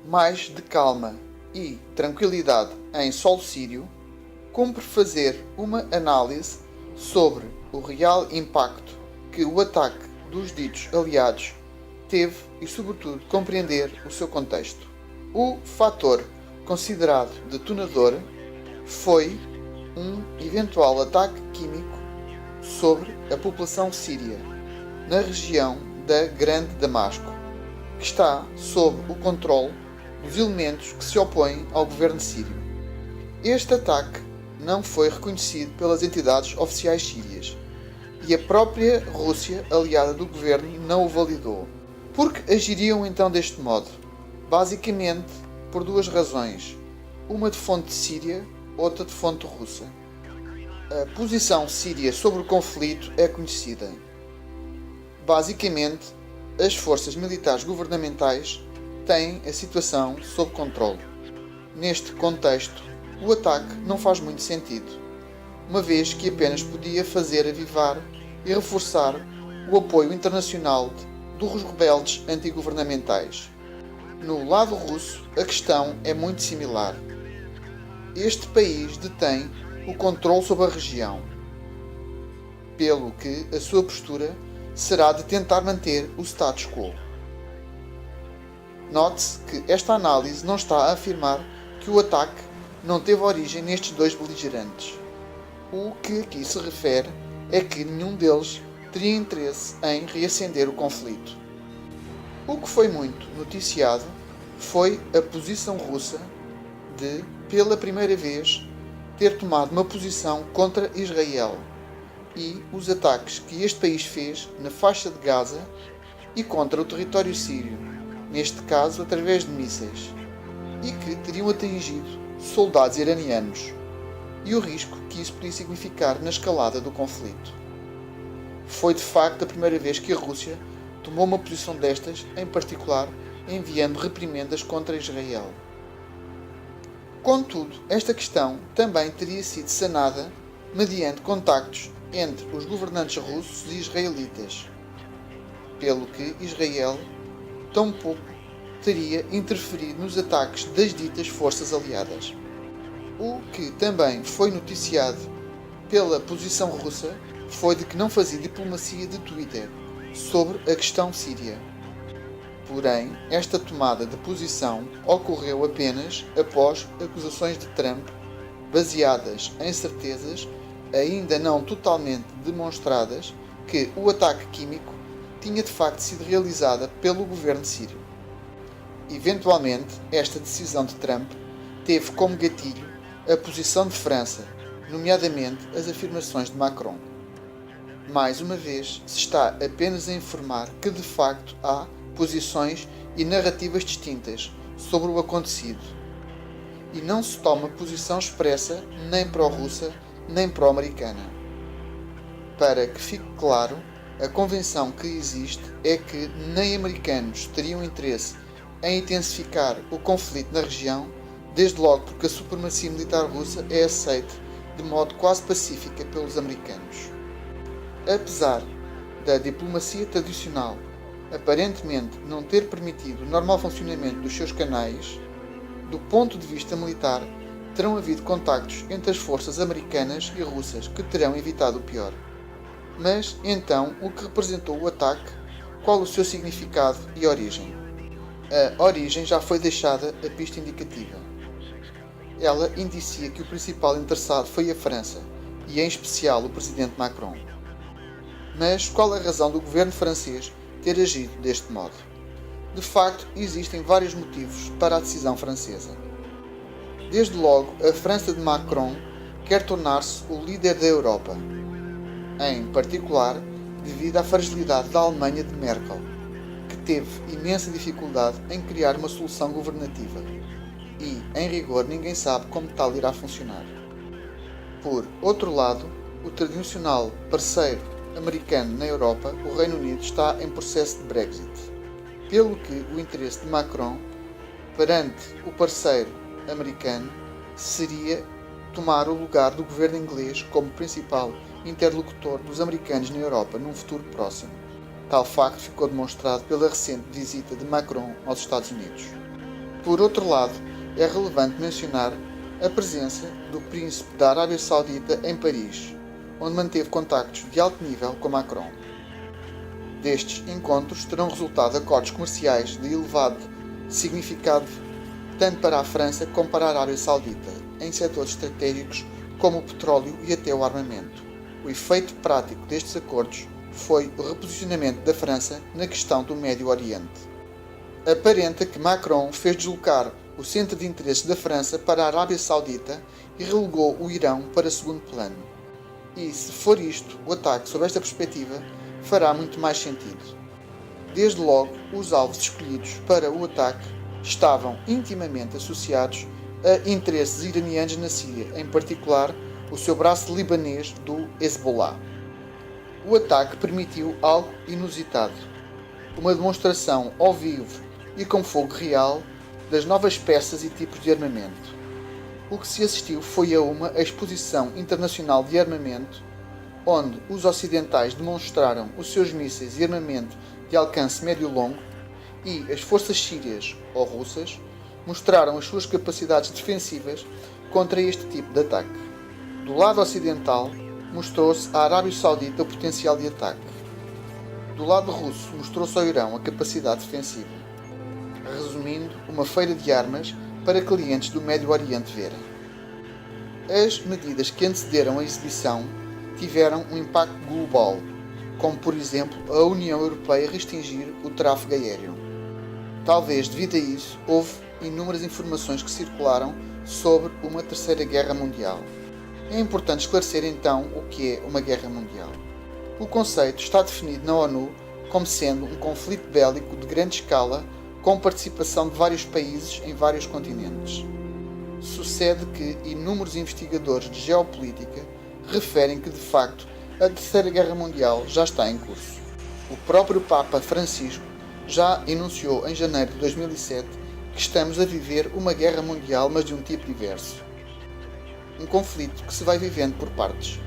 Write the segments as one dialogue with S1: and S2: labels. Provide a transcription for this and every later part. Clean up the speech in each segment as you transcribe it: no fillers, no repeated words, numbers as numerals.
S1: mais de calma e tranquilidade em solo sírio, cumpre fazer uma análise sobre o real impacto que o ataque dos ditos aliados teve e, sobretudo, compreender o seu contexto. O fator considerado detonador foi um eventual ataque químico sobre a população síria, na região da Grande Damasco, que está sob o controle dos elementos que se opõem ao governo sírio. Este ataque não foi reconhecido pelas entidades oficiais sírias e a própria Rússia, aliada do governo, não o validou. Por que agiriam então deste modo? Basicamente por duas razões, uma de fonte síria, outra de fonte russa. A posição síria sobre o conflito é conhecida. Basicamente, as forças militares governamentais têm a situação sob controle. Neste contexto, o ataque não faz muito sentido, uma vez que apenas podia fazer avivar e reforçar o apoio internacional dos rebeldes antigovernamentais. No lado russo, a questão é muito similar. Este país detém o controle sobre a região, pelo que a sua postura será de tentar manter o status quo. Note-se que esta análise não está a afirmar que o ataque não teve origem nestes dois beligerantes. O que aqui se refere é que nenhum deles teria interesse em reacender o conflito. O que foi muito noticiado foi a posição russa de, pela primeira vez, ter tomado uma posição contra Israel e os ataques que este país fez na faixa de Gaza e contra o território sírio, neste caso através de mísseis, e que teriam atingido soldados iranianos, e o risco que isso podia significar na escalada do conflito. Foi de facto a primeira vez que a Rússia tomou uma posição destas, em particular enviando reprimendas contra Israel. Contudo, esta questão também teria sido sanada mediante contactos entre os governantes russos e israelitas, pelo que Israel tampouco teria interferido nos ataques das ditas forças aliadas. O que também foi noticiado pela posição russa foi de que não fazia diplomacia de Twitter sobre a questão síria. Porém, esta tomada de posição ocorreu apenas após acusações de Trump baseadas em certezas ainda não totalmente demonstradas que o ataque químico tinha de facto sido realizada pelo governo sírio. Eventualmente, esta decisão de Trump teve como gatilho a posição de França, nomeadamente as afirmações de Macron. Mais uma vez, se está apenas a informar que de facto há posições e narrativas distintas sobre o acontecido, e não se toma posição expressa nem pró-russa nem pró-americana. Para que fique claro, a convenção que existe é que nem americanos teriam interesse em intensificar o conflito na região, desde logo porque a supremacia militar russa é aceita de modo quase pacífica pelos americanos. Apesar da diplomacia tradicional aparentemente não ter permitido o normal funcionamento dos seus canais, do ponto de vista militar, terão havido contactos entre as forças americanas e russas que terão evitado o pior. Mas, então, o que representou o ataque? Qual o seu significado e origem? A origem já foi deixada a pista indicativa. Ela indicia que o principal interessado foi a França, e em especial o presidente Macron. Mas qual a razão do governo francês ter agido deste modo? De facto, existem vários motivos para a decisão francesa. Desde logo, a França de Macron quer tornar-se o líder da Europa, em particular devido à fragilidade da Alemanha de Merkel, que teve imensa dificuldade em criar uma solução governativa e, em rigor, ninguém sabe como tal irá funcionar. Por outro lado, o tradicional parceiro americano na Europa, o Reino Unido, está em processo de Brexit, pelo que o interesse de Macron perante o parceiro americano seria tomar o lugar do governo inglês como principal interlocutor dos americanos na Europa num futuro próximo. Tal facto ficou demonstrado pela recente visita de Macron aos Estados Unidos. Por outro lado, é relevante mencionar a presença do príncipe da Arábia Saudita em Paris, onde manteve contactos de alto nível com Macron. Destes encontros terão resultado acordos comerciais de elevado significado tanto para a França como para a Arábia Saudita, em setores estratégicos como o petróleo e até o armamento. O efeito prático destes acordos foi o reposicionamento da França na questão do Médio Oriente. Aparenta que Macron fez deslocar o centro de interesses da França para a Arábia Saudita e relegou o Irão para segundo plano. E, se for isto, o ataque sob esta perspectiva fará muito mais sentido. Desde logo, os alvos escolhidos para o ataque estavam intimamente associados a interesses iranianos na Síria, em particular o seu braço libanês do Hezbollah. O ataque permitiu algo inusitado: uma demonstração ao vivo e com fogo real das novas peças e tipos de armamento. O que se assistiu foi a uma exposição internacional de armamento, onde os ocidentais demonstraram os seus mísseis e armamento de alcance médio-longo e as forças sírias ou russas mostraram as suas capacidades defensivas contra este tipo de ataque. Do lado ocidental, mostrou-se à Arábia Saudita o potencial de ataque. Do lado russo, mostrou-se ao Irão a capacidade defensiva. Resumindo, uma feira de armas para clientes do Médio Oriente verem. As medidas que antecederam a exibição tiveram um impacto global, como por exemplo a União Europeia restringir o tráfego aéreo. Talvez devido a isso, houve inúmeras informações que circularam sobre uma terceira guerra mundial. É importante esclarecer então o que é uma guerra mundial. O conceito está definido na ONU como sendo um conflito bélico de grande escala com participação de vários países em vários continentes. Sucede que inúmeros investigadores de geopolítica referem que, de facto, a Terceira Guerra Mundial já está em curso. O próprio Papa Francisco já enunciou em janeiro de 2007 que estamos a viver uma guerra mundial, mas de um tipo diverso. Um conflito que se vai vivendo por partes.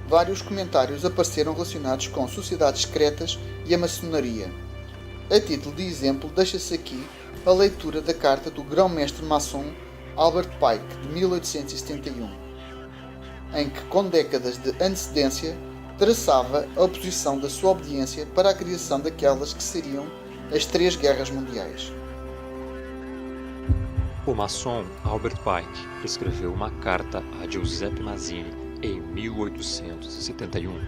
S1: Vários comentários apareceram relacionados com sociedades secretas e a maçonaria. A título de exemplo, deixa-se aqui a leitura da carta do grão-mestre maçom Albert Pike, de 1871, em que, com décadas de antecedência, traçava a oposição da sua obediência para a criação daquelas que seriam as três guerras mundiais.
S2: O maçom Albert Pike escreveu uma carta a Giuseppe Mazzini em 1871,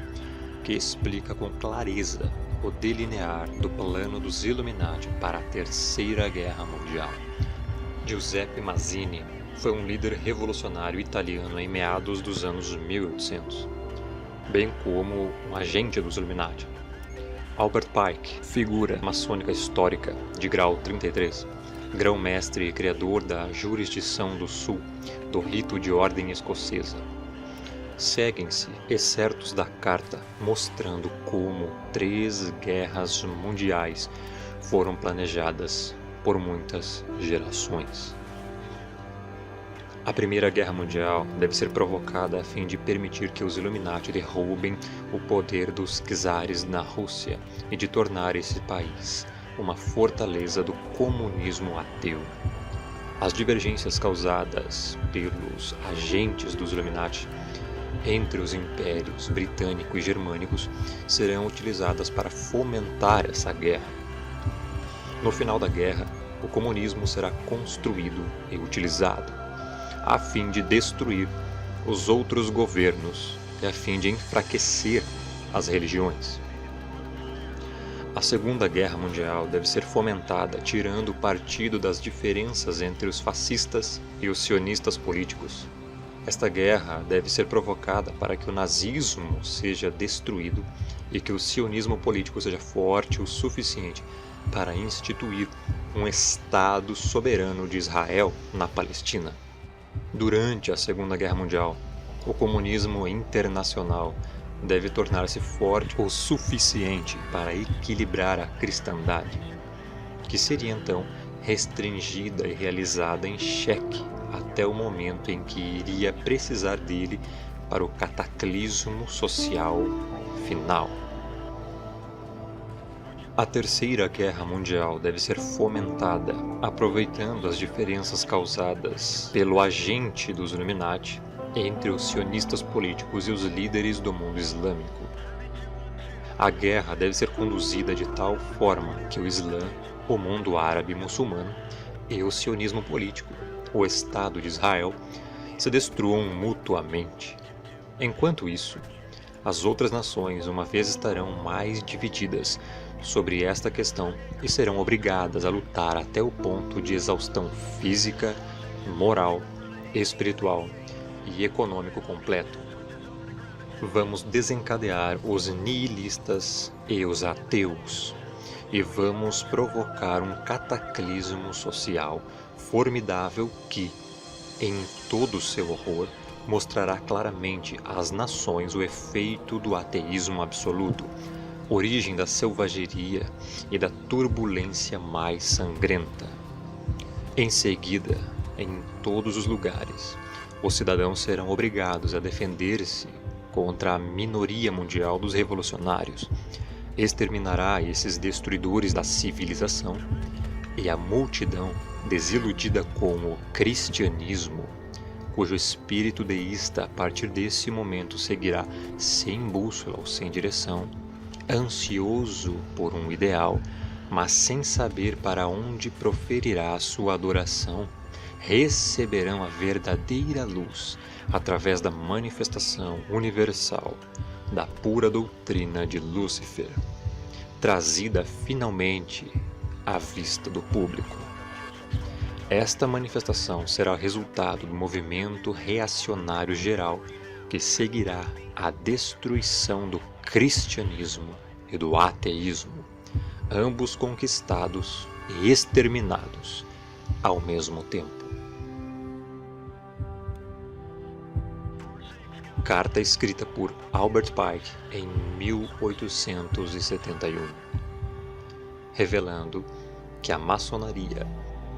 S2: que explica com clareza o delinear do plano dos Illuminati para a Terceira Guerra Mundial. Giuseppe Mazzini foi um líder revolucionário italiano em meados dos anos 1800, bem como um agente dos Illuminati. Albert Pike, figura maçônica histórica de grau 33, grão-mestre e criador da jurisdição do Sul, do rito de ordem escocesa. Seguem-se excertos da carta mostrando como 3 guerras mundiais foram planejadas por muitas gerações. A Primeira Guerra Mundial deve ser provocada a fim de permitir que os Illuminati derrubem o poder dos czares na Rússia e de tornar esse país uma fortaleza do comunismo ateu. As divergências causadas pelos agentes dos Illuminati entre os impérios britânico e germânicos serão utilizadas para fomentar essa guerra. No final da guerra, o comunismo será construído e utilizado a fim de destruir os outros governos e a fim de enfraquecer as religiões. A Segunda Guerra Mundial deve ser fomentada tirando partido das diferenças entre os fascistas e os sionistas políticos. Esta guerra deve ser provocada para que o nazismo seja destruído e que o sionismo político seja forte o suficiente para instituir um Estado soberano de Israel na Palestina. Durante a Segunda Guerra Mundial, o comunismo internacional deve tornar-se forte o suficiente para equilibrar a cristandade, que seria então restringida e realizada em xeque até o momento em que iria precisar dele para o cataclismo social final. A Terceira Guerra Mundial deve ser fomentada, aproveitando as diferenças causadas pelo agente dos Illuminati entre os sionistas políticos e os líderes do mundo islâmico. A guerra deve ser conduzida de tal forma que o Islã, o mundo árabe muçulmano e o sionismo político, o Estado de Israel, se destruam mutuamente. Enquanto isso, as outras nações uma vez estarão mais divididas sobre esta questão e serão obrigadas a lutar até o ponto de exaustão física, moral, espiritual e econômico completo. Vamos desencadear os nihilistas e os ateus, e vamos provocar um cataclismo social formidável que, em todo o seu horror, mostrará claramente às nações o efeito do ateísmo absoluto, origem da selvageria e da turbulência mais sangrenta. Em seguida, em todos os lugares, os cidadãos serão obrigados a defender-se contra a minoria mundial dos revolucionários, exterminará esses destruidores da civilização, e a multidão, desiludida com o cristianismo, cujo espírito deísta a partir desse momento seguirá sem bússola ou sem direção, ansioso por um ideal, mas sem saber para onde proferirá a sua adoração, receberão a verdadeira luz através da manifestação universal da pura doutrina de Lúcifer, trazida finalmente à vista do público. Esta manifestação será o resultado do movimento reacionário geral que seguirá a destruição do cristianismo e do ateísmo, ambos conquistados e exterminados ao mesmo tempo. Carta escrita por Albert Pike em 1871, revelando que a maçonaria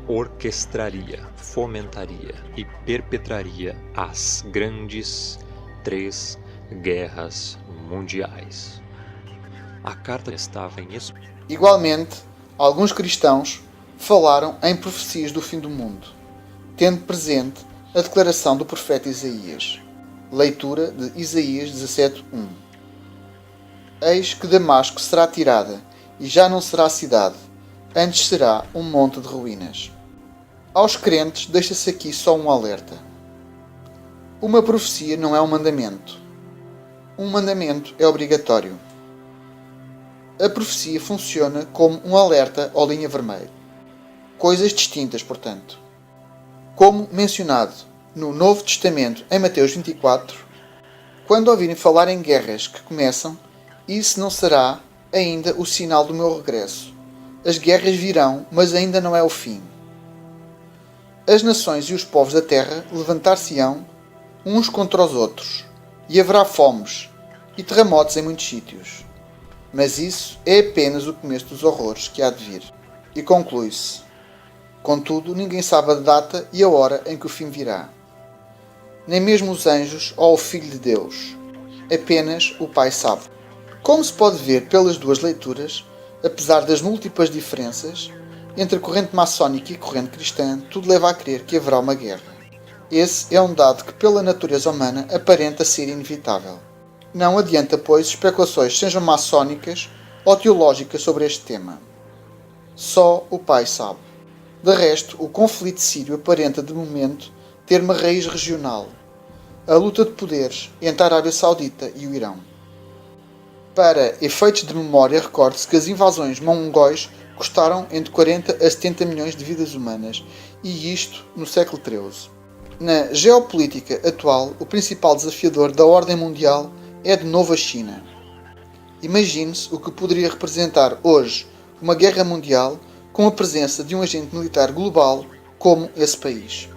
S2: orquestraria, fomentaria e perpetraria as grandes 3 guerras mundiais. A carta estava em espanhol.
S1: Igualmente, alguns cristãos falaram em profecias do fim do mundo, tendo presente a declaração do profeta Isaías. Leitura de Isaías 17:1. Eis que Damasco será tirada, e já não será cidade, antes será um monte de ruínas. Aos crentes deixa-se aqui só um alerta. Uma profecia não é um mandamento. Um mandamento é obrigatório. A profecia funciona como um alerta ou linha vermelha. Coisas distintas, portanto. Como mencionado no Novo Testamento, em Mateus 24, quando ouvirem falar em guerras que começam, isso não será ainda o sinal do meu regresso. As guerras virão, mas ainda não é o fim. As nações e os povos da terra levantar-se-ão uns contra os outros, e haverá fomes e terremotos em muitos sítios. Mas isso é apenas o começo dos horrores que há de vir. E conclui-se: contudo, ninguém sabe a data e a hora em que o fim virá. Nem mesmo os anjos ou o Filho de Deus. Apenas o Pai sabe. Como se pode ver pelas duas leituras, apesar das múltiplas diferenças entre a corrente maçónica e a corrente cristã, tudo leva a crer que haverá uma guerra. Esse é um dado que, pela natureza humana, aparenta ser inevitável. Não adianta, pois, especulações sejam maçónicas ou teológicas sobre este tema. Só o Pai sabe. De resto, o conflito sírio aparenta, de momento, ter uma raiz regional. A luta de poderes entre a Arábia Saudita e o Irão. Para efeitos de memória, recorde-se que as invasões mongóis custaram entre 40 a 70 milhões de vidas humanas, e isto no século XIII. Na geopolítica atual, o principal desafiador da ordem mundial é de novo a China. Imagine-se o que poderia representar hoje uma guerra mundial com a presença de um agente militar global como esse país.